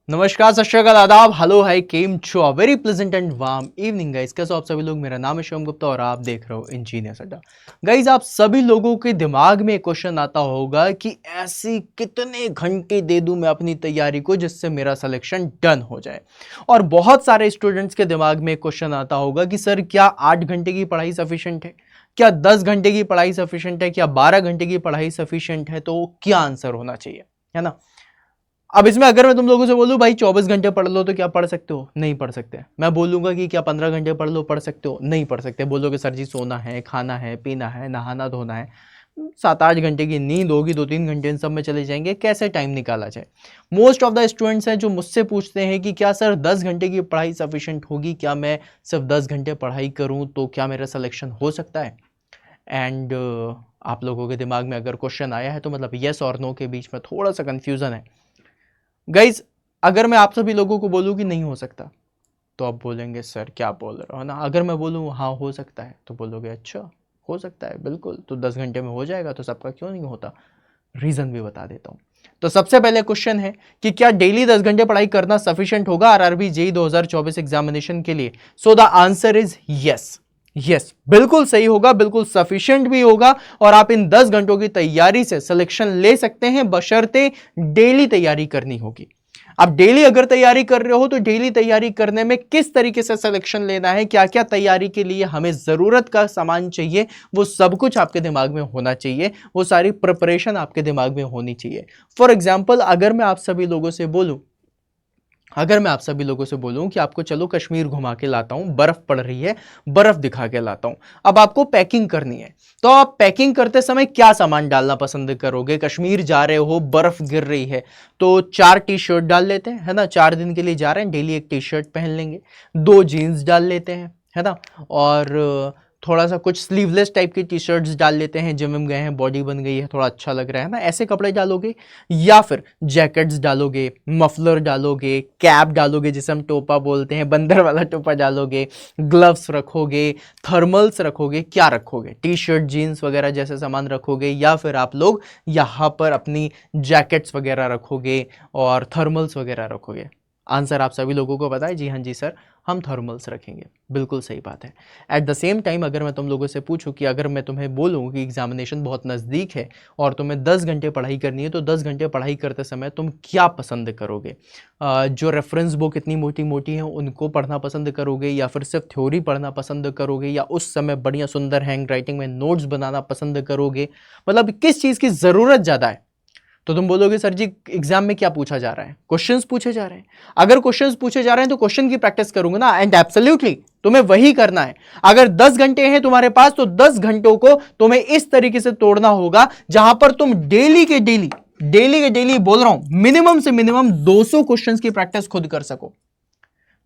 नमस्कार, सत श्री अकाल, आदाब, हेलो, हाय, केम छो, a very pleasant and warm evening guys. कैसे हो आप सभी लोग? मेरा नाम है शिवम गुप्ता और आप देख रहे हो इंजीनियर्स अड्डा। गाइस, आप सभी लोगों के दिमाग में एक क्वेश्चन आता होगा कि ऐसी कितने घंटे दे दूं मैं अपनी तैयारी को जिससे मेरा सिलेक्शन डन हो जाए। और बहुत सारे स्टूडेंट्स के दिमाग में एक क्वेश्चन आता होगा कि सर, क्या 8 घंटे की पढ़ाई सफिशिएंट है, क्या 10 घंटे की पढ़ाई सफिशिएंट है, क्या 12 घंटे की पढ़ाई सफिशिएंट है? तो क्या आंसर होना चाहिए, है ना? अब इसमें अगर मैं तुम लोगों से बोलूं भाई 24 घंटे पढ़ लो, तो क्या पढ़ सकते हो? नहीं पढ़ सकते। मैं बोलूंगा कि क्या 15 घंटे पढ़ लो, पढ़ सकते हो? नहीं पढ़ सकते। बोलोगे सर जी, सोना है, खाना है, पीना है, नहाना धोना है, 7-8 घंटे की नींद होगी, 2-3 घंटे इन सब में चले जाएंगे, कैसे टाइम निकाला जाए? मोस्ट ऑफ द स्टूडेंट्स हैं जो मुझसे पूछते हैं कि क्या सर 10 घंटे की पढ़ाई सफिशिएंट होगी, क्या मैं सिर्फ 10 घंटे पढ़ाई करूं तो क्या मेरा सिलेक्शन हो सकता है? एंड आप लोगों के दिमाग में अगर क्वेश्चन आया है तो मतलब येस और नो के बीच में थोड़ा सा कंफ्यूजन है। गाइज, अगर मैं आप सभी लोगों को बोलूं कि नहीं हो सकता, तो आप बोलेंगे सर क्या बोल रहे हो, ना? अगर मैं बोलूं हाँ हो सकता है, तो बोलोगे अच्छा हो सकता है, बिल्कुल, तो 10 घंटे में हो जाएगा, तो सबका क्यों नहीं होता? रीजन भी बता देता हूं। तो सबसे पहले क्वेश्चन है कि क्या डेली 10 घंटे पढ़ाई करना सफिशिएंट होगा आरआरबी जेईई 2024 एग्जामिनेशन के लिए? So the answer is yes. Yes, बिल्कुल सही होगा, बिल्कुल सफिशिएंट भी होगा, और आप इन 10 घंटों की तैयारी से सिलेक्शन ले सकते हैं, बशर्ते डेली तैयारी करनी होगी। आप डेली अगर तैयारी कर रहे हो तो डेली तैयारी करने में किस तरीके से सिलेक्शन लेना है, क्या क्या तैयारी के लिए हमें जरूरत का सामान चाहिए, वो सब कुछ आपके दिमाग में होना चाहिए, वो सारी प्रिपरेशन आपके दिमाग में होनी चाहिए। फॉर एग्जाम्पल, अगर मैं आप सभी लोगों से बोलूं कि आपको चलो कश्मीर घुमा के लाता हूं, बर्फ पड़ रही है, बर्फ दिखा के लाता हूं, अब आपको पैकिंग करनी है, तो आप पैकिंग करते समय क्या सामान डालना पसंद करोगे? कश्मीर जा रहे हो, बर्फ गिर रही है, तो 4 टी शर्ट डाल लेते हैं, है ना? 4 दिन के लिए जा रहे हैं, डेली एक टी शर्ट पहन लेंगे, 2 जीन्स डाल लेते हैं, है ना? और थोड़ा सा कुछ स्लीवलेस टाइप की टी शर्ट्स डाल लेते हैं, जिम में गए हैं, बॉडी बन गई है, थोड़ा अच्छा लग रहा है ना, ऐसे कपड़े डालोगे? या फिर जैकेट्स डालोगे, मफलर डालोगे, कैप डालोगे जिसे हम टोपा बोलते हैं, बंदर वाला टोपा डालोगे, ग्लव्स रखोगे, थर्मल्स रखोगे, क्या रखोगे? टी शर्ट, जीन्स वगैरह जैसे सामान रखोगे, या फिर आप लोग यहाँ पर अपनी जैकेट्स वगैरह रखोगे और थर्मल्स वगैरह रखोगे? आंसर आप सभी लोगों को पता है, जी हाँ जी सर, हम थर्मल्स रखेंगे। बिल्कुल सही बात है। एट द सेम टाइम, अगर मैं तुम लोगों से पूछूं कि अगर मैं तुम्हें बोलूं कि एग्जामिनेशन बहुत नज़दीक है और तुम्हें 10 घंटे पढ़ाई करनी है, तो 10 घंटे पढ़ाई करते समय तुम क्या पसंद करोगे? जो रेफरेंस बुक इतनी मोटी मोटी हैं उनको पढ़ना पसंद करोगे, या फिर सिर्फ थ्योरी पढ़ना पसंद करोगे, या उस समय बढ़िया सुंदर हैंड राइटिंग में नोट्स बनाना पसंद करोगे? मतलब किस चीज़ की ज़रूरत ज़्यादा है? तो तुम बोलोगे सर जी, एग्जाम में क्या पूछा जा रहा है, क्वेश्चंस पूछे जा रहे हैं। अगर क्वेश्चंस पूछे जा रहे हैं तो क्वेश्चन की प्रैक्टिस करूंगा ना, एंड एब्सोल्युटली तुम्हें वही करना है। अगर 10 घंटे हैं तुम्हारे पास, तो 10 घंटों को तुम्हें इस तरीके से तोड़ना होगा जहां पर तुम डेली बोल रहा हूं, मिनिमम से मिनिमम 200 क्वेश्चंस की प्रैक्टिस खुद कर सको।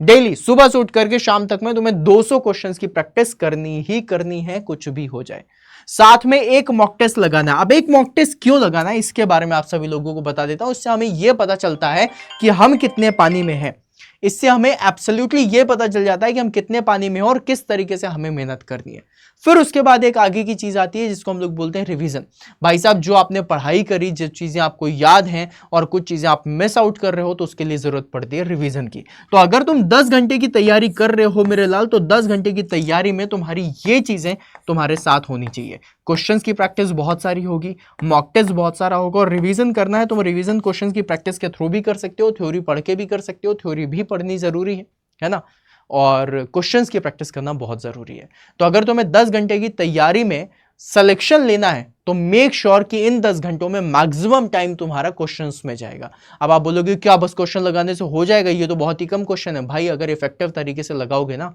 डेली सुबह से उठ करके शाम तक में तुम्हें 200 क्वेश्चंस की प्रैक्टिस करनी ही करनी है, कुछ भी हो जाए। साथ में एक मॉक टेस्ट लगाना है। अब एक मॉक टेस्ट क्यों लगाना है, इसके बारे में आप सभी लोगों को बता देता हूं। इससे हमें यह पता चलता है कि हम कितने पानी में हैं। इससे हमें एब्सोल्युटली यह पता चल जाता है कि हम कितने पानी में हैं और किस तरीके से हमें मेहनत करनी है। फिर उसके बाद एक आगे की चीज आती है जिसको हम लोग बोलते हैं रिवीजन। भाई साहब, जो आपने पढ़ाई करी, जो चीजें आपको याद हैं और कुछ चीजें आप मिस आउट कर रहे हो, तो उसके लिए जरूरत पड़ती है रिवीजन की। तो अगर तुम 10 घंटे की तैयारी कर रहे हो मेरे लाल, तो 10 घंटे की तैयारी में तुम्हारी ये चीजें तुम्हारे साथ होनी चाहिए। क्वेश्चंस की प्रैक्टिस बहुत सारी होगी, मॉक टेस्ट बहुत सारा होगा, और रिवीजन करना है। तुम रिवीजन क्वेश्चंस की प्रैक्टिस के थ्रू भी कर सकते हो, थ्योरी पढ़ के भी कर सकते हो, थ्योरी भी पढ़नी जरूरी है ना? और क्वेश्चंस की प्रैक्टिस करना बहुत जरूरी है। तो अगर तुम्हें 10 घंटे की तैयारी में सिलेक्शन लेना है, तो मेक श्योर कि इन 10 घंटों में मैक्सिमम टाइम तुम्हारा क्वेश्चंस में जाएगा। अब आप बोलोगे क्या बस क्वेश्चन लगाने से हो जाएगा? ये तो बहुत ही कम क्वेश्चन है। भाई, अगर इफेक्टिव तरीके से लगाओगे ना,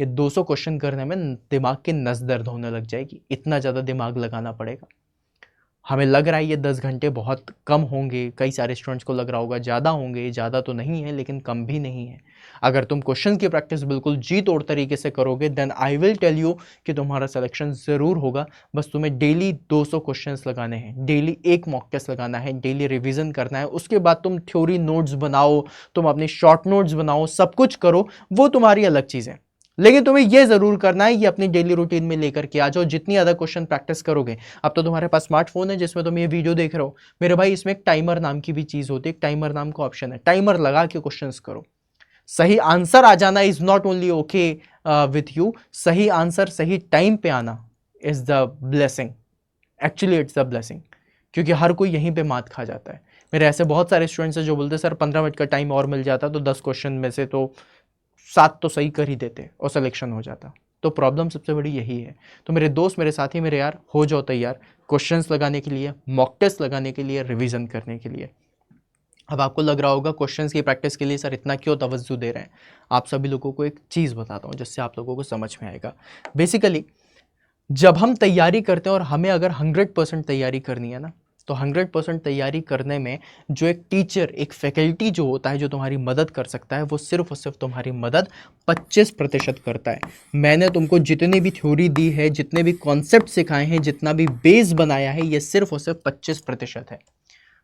ये 200 क्वेश्चन करने में दिमाग की नस दर्द होने लग जाएगी, इतना ज्यादा दिमाग लगाना पड़ेगा। हमें लग रहा है ये 10 घंटे बहुत कम होंगे, कई सारे स्टूडेंट्स को लग रहा होगा ज़्यादा होंगे। ज़्यादा तो नहीं है, लेकिन कम भी नहीं है। अगर तुम क्वेश्चन की प्रैक्टिस बिल्कुल जी तोड़ तरीके से करोगे, then I will tell you कि तुम्हारा सिलेक्शन ज़रूर होगा। बस तुम्हें डेली 200 क्वेश्चंस लगाने हैं, डेली एक मॉक टेस्ट लगाना है, डेली रिविजन करना है। उसके बाद तुम थ्योरी नोट्स बनाओ, तुम अपने शॉर्ट नोट्स बनाओ, सब कुछ करो, वो तुम्हारी अलग चीज़ है। लेकिन तुम्हें यह जरूर करना है, ये अपनी डेली रूटीन में लेकर के आ जाओ। जितनी ज्यादा क्वेश्चन प्रैक्टिस करोगे, अब तो तुम्हारे पास स्मार्टफोन है जिसमें तुम ये वीडियो देख रहे हो मेरे भाई, इसमें एक टाइमर नाम की भी चीज होती है, एक टाइमर नाम का ऑप्शन है, टाइमर लगा के क्वेश्चंस करो। सही आंसर आ जाना is not only okay with you, सही आंसर सही टाइम पे आना is the blessing, actually it's the blessing, क्योंकि हर कोई यहीं पे मात खा जाता है। मेरे ऐसे बहुत सारे स्टूडेंट्स हैं जो बोलते हैं सर 15 मिनट का टाइम और मिल जाता तो 10 क्वेश्चन में से तो 7 तो सही कर ही देते और सिलेक्शन हो जाता। तो प्रॉब्लम सबसे बड़ी यही है। तो मेरे दोस्त, मेरे साथी, मेरे यार, हो जाओ तैयार क्वेश्चंस लगाने के लिए, मॉक टेस्ट लगाने के लिए, रिवीजन करने के लिए। अब आपको लग रहा होगा क्वेश्चंस की प्रैक्टिस के लिए सर इतना क्यों तवज्जो दे रहे हैं। आप सभी लोगों को एक चीज़ बताता हूँ जिससे आप लोगों को समझ में आएगा। बेसिकली जब हम तैयारी करते हैं और हमें अगर 100% तैयारी करनी है ना, तो 100% तैयारी करने में जो एक टीचर, एक फैकल्टी जो होता है जो तुम्हारी मदद कर सकता है, वो सिर्फ और सिर्फ तुम्हारी मदद 25% करता है। मैंने तुमको जितनी भी थ्योरी दी है, जितने भी कॉन्सेप्ट सिखाए हैं, जितना भी बेस बनाया है, ये सिर्फ और सिर्फ 25% है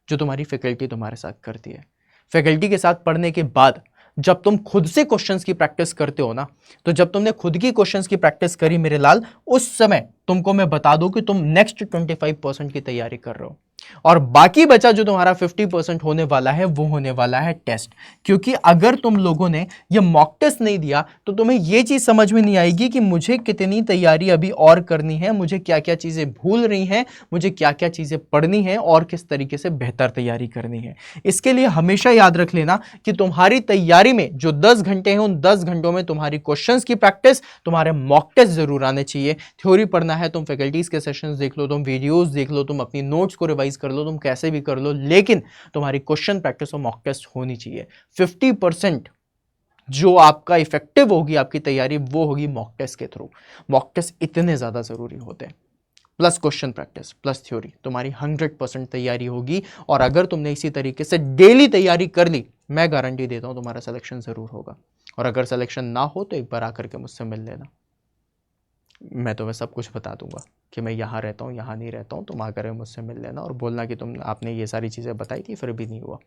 जो तुम्हारी फैकल्टी तुम्हारे साथ करती है। फैकल्टी के साथ पढ़ने के बाद जब तुम खुद से क्वेश्चंस की प्रैक्टिस करते हो ना, तो जब तुमने खुद की क्वेश्चंस की प्रैक्टिस करी मेरे लाल, उस समय तुमको मैं बता दूं कि तुम नेक्स्ट 25% की तैयारी कर रहे हो, और बाकी बचा जो तुम्हारा 50% होने वाला है वो होने वाला है टेस्ट। क्योंकि अगर तुम लोगों ने ये मॉक टेस्ट नहीं दिया तो तुम्हें ये चीज समझ में नहीं आएगी कि मुझे कितनी तैयारी अभी और करनी है, मुझे क्या क्या चीजें भूल रही हैं, मुझे क्या क्या चीजें पढ़नी है और किस तरीके से बेहतर तैयारी करनी है। इसके लिए हमेशा याद रख लेना कि तुम्हारी तैयारी में जो 10 घंटे हैं, उन 10 घंटों में तुम्हारी क्वेश्चंस की प्रैक्टिस, तुम्हारे मॉक टेस्ट जरूर आने चाहिए। थ्योरी पढ़ना है, तुम फैकल्टीज के सेशंस देख लो, तुम वीडियोस देख लो, तुम अपनी नोट्स को रिवाइज कर लो, तुम कैसे भी कर लो, लेकिन तुम्हारी क्वेश्चन प्रैक्टिस और मॉक टेस्ट होनी चाहिए। 50% जो आपका इफेक्टिव होगी आपकी तैयारी, वो होगी मॉक टेस्ट के थ्रू। मॉक टेस्ट इतने ज्यादा जरूरी होते हैं, plus question practice plus theory, तुम्हारी 100% तैयारी होगी। और अगर तुमने इसी तरीके से डेली तैयारी कर ली, मैं गारंटी देता हूं तुम्हारा सिलेक्शन जरूर होगा। और अगर सिलेक्शन ना हो तो एक बार आकर के मुझसे मिल लेना, मैं तुम्हें सब कुछ बता दूंगा कि मैं यहाँ रहता हूँ, यहाँ नहीं रहता हूँ। तुम आकर मुझसे मिल लेना और बोलना कि आपने ये सारी चीज़ें बताई थी फिर भी नहीं हुआ,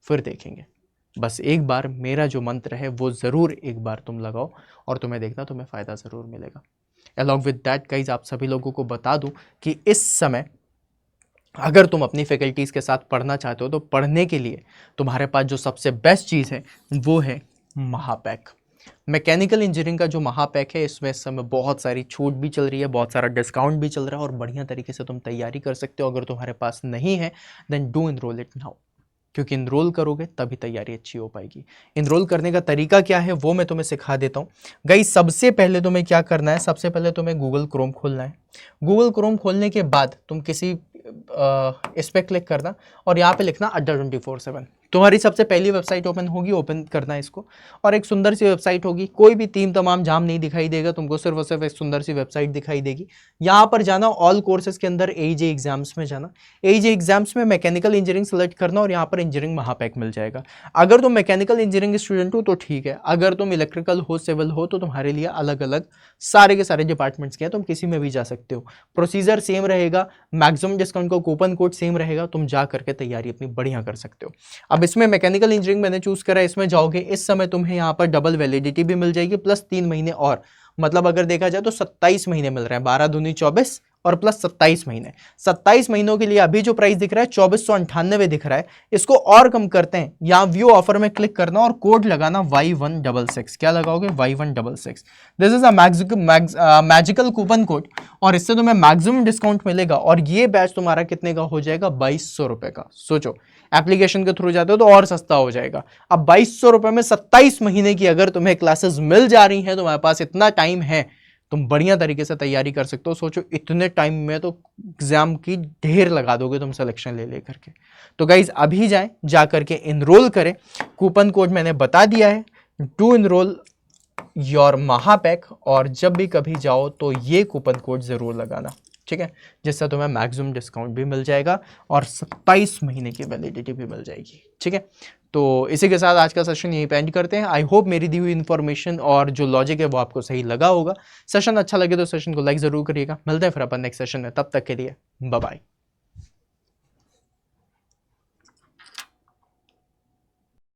फिर देखेंगे। बस एक बार मेरा जो मंत्र है वो ज़रूर एक बार तुम लगाओ और तुम्हें देखना, तुम्हें फ़ायदा ज़रूर मिलेगा। अलॉन्ग विद दैट गाइज, आप सभी लोगों को बता दूं कि इस समय अगर तुम अपनी फैकल्टीज़ के साथ पढ़ना चाहते हो तो पढ़ने के लिए तुम्हारे पास जो सबसे बेस्ट चीज़ है वो है महापैक। मैकेनिकल इंजीनियरिंग का जो महापैक है, इसमें इस समय बहुत सारी छूट भी चल रही है, बहुत सारा डिस्काउंट भी चल रहा है और बढ़िया तरीके से तुम तैयारी कर सकते हो। अगर तुम्हारे पास नहीं है then do enroll it now, क्योंकि इनरोल करोगे तभी तैयारी अच्छी हो पाएगी। इनरोल करने का तरीका क्या है वो मैं तुम्हें सिखा देता हूँ गाइस। सबसे पहले तुम्हें क्या करना है, सबसे पहले तुम्हें गूगल क्रोम खोलना है। गूगल क्रोम खोलने के बाद तुम किसी इस पर क्लिक करना और यहाँ पे लिखना अड्डा 24/7। तुम्हारी सबसे पहली वेबसाइट ओपन होगी, ओपन करना है इसको, और एक सुंदर सी वेबसाइट होगी, कोई भी तीम तमाम जाम नहीं दिखाई देगा तुमको, सिर्फ और सिर्फ एक सुंदर सी वेबसाइट दिखाई देगी। यहाँ पर जाना, ऑल कोर्सेज के अंदर AEJ एग्जाम्स में जाना, AEJ एग्जाम्स में मैकेनिकल इंजीनियरिंग सेलेक्ट करना और यहाँ पर इंजीनियरिंग महापैक मिल जाएगा। अगर तुम मैकेनिकल इंजीनियरिंग स्टूडेंट हो तो ठीक है, अगर तुम इलेक्ट्रिकल हो, सिविल हो, तो तुम्हारे लिए अलग अलग सारे के सारे डिपार्टमेंट्स के हैं, तुम किसी में भी जा सकते हो। प्रोसीजर सेम रहेगा, मैक्सिमम डिस्काउंट का कूपन कोड सेम रहेगा, तुम जा करके तैयारी अपनी बढ़िया कर सकते हो। अब इसमें मैकेनिकल इंजीनियरिंग मैंने चूज करा, इसमें जाओगे, इस समय तुम्हें यहाँ पर डबल वैलिडिटी भी मिल जाएगी प्लस 3 महीने और, मतलब अगर देखा जाए तो 27 महीने मिल रहे हैं, 12 दूनी 24 और प्लस 27 महीने। 27 महीनों के लिए अभी जो प्राइस दिख रहा है 2498 दिख रहा है, इसको और कम करते हैं, यहाँ व्यू ऑफर में क्लिक करना और कोड लगाना Y166। क्या लगाओगे? Y166। This is a magical coupon code और इससे तुम्हें मैक्सिमम डिस्काउंट मिलेगा और ये बैच तुम्हारा कितने का हो जाएगा? 2200 रुपए का। सोचो, एप्लीकेशन के थ्रू जाते हो तो और सस्ता हो जाएगा। अब 2200 रुपए में 27 महीने की अगर तुम्हें क्लासेस मिल जा रही हैं, तुम्हारे पास इतना टाइम है, तुम बढ़िया तरीके से तैयारी कर सकते हो। सोचो, इतने टाइम में तो एग्जाम की ढेर लगा दोगे तुम सिलेक्शन ले लेकर के। तो गाइज अभी जाएं, जा करके इनरोल करें। कूपन कोड मैंने बता दिया है, टू इनरोल योर महापैक, और जब भी कभी जाओ तो ये कूपन कोड जरूर लगाना, ठीक है, जिससे तुम्हें मैक्सिमम डिस्काउंट भी मिल जाएगा और 27 महीने की वैलिडिटी भी मिल जाएगी, ठीक है। तो इसी के साथ आज का सेशन यहीं पे एंड करते हैं। आई होप मेरी दी हुई इन्फॉर्मेशन और जो लॉजिक है वो आपको सही लगा होगा। सेशन अच्छा लगे तो सेशन को लाइक जरूर करिएगा। मिलते हैं फिर अपन नेक्स्ट सेशन में, तब तक के लिए बाय बाय।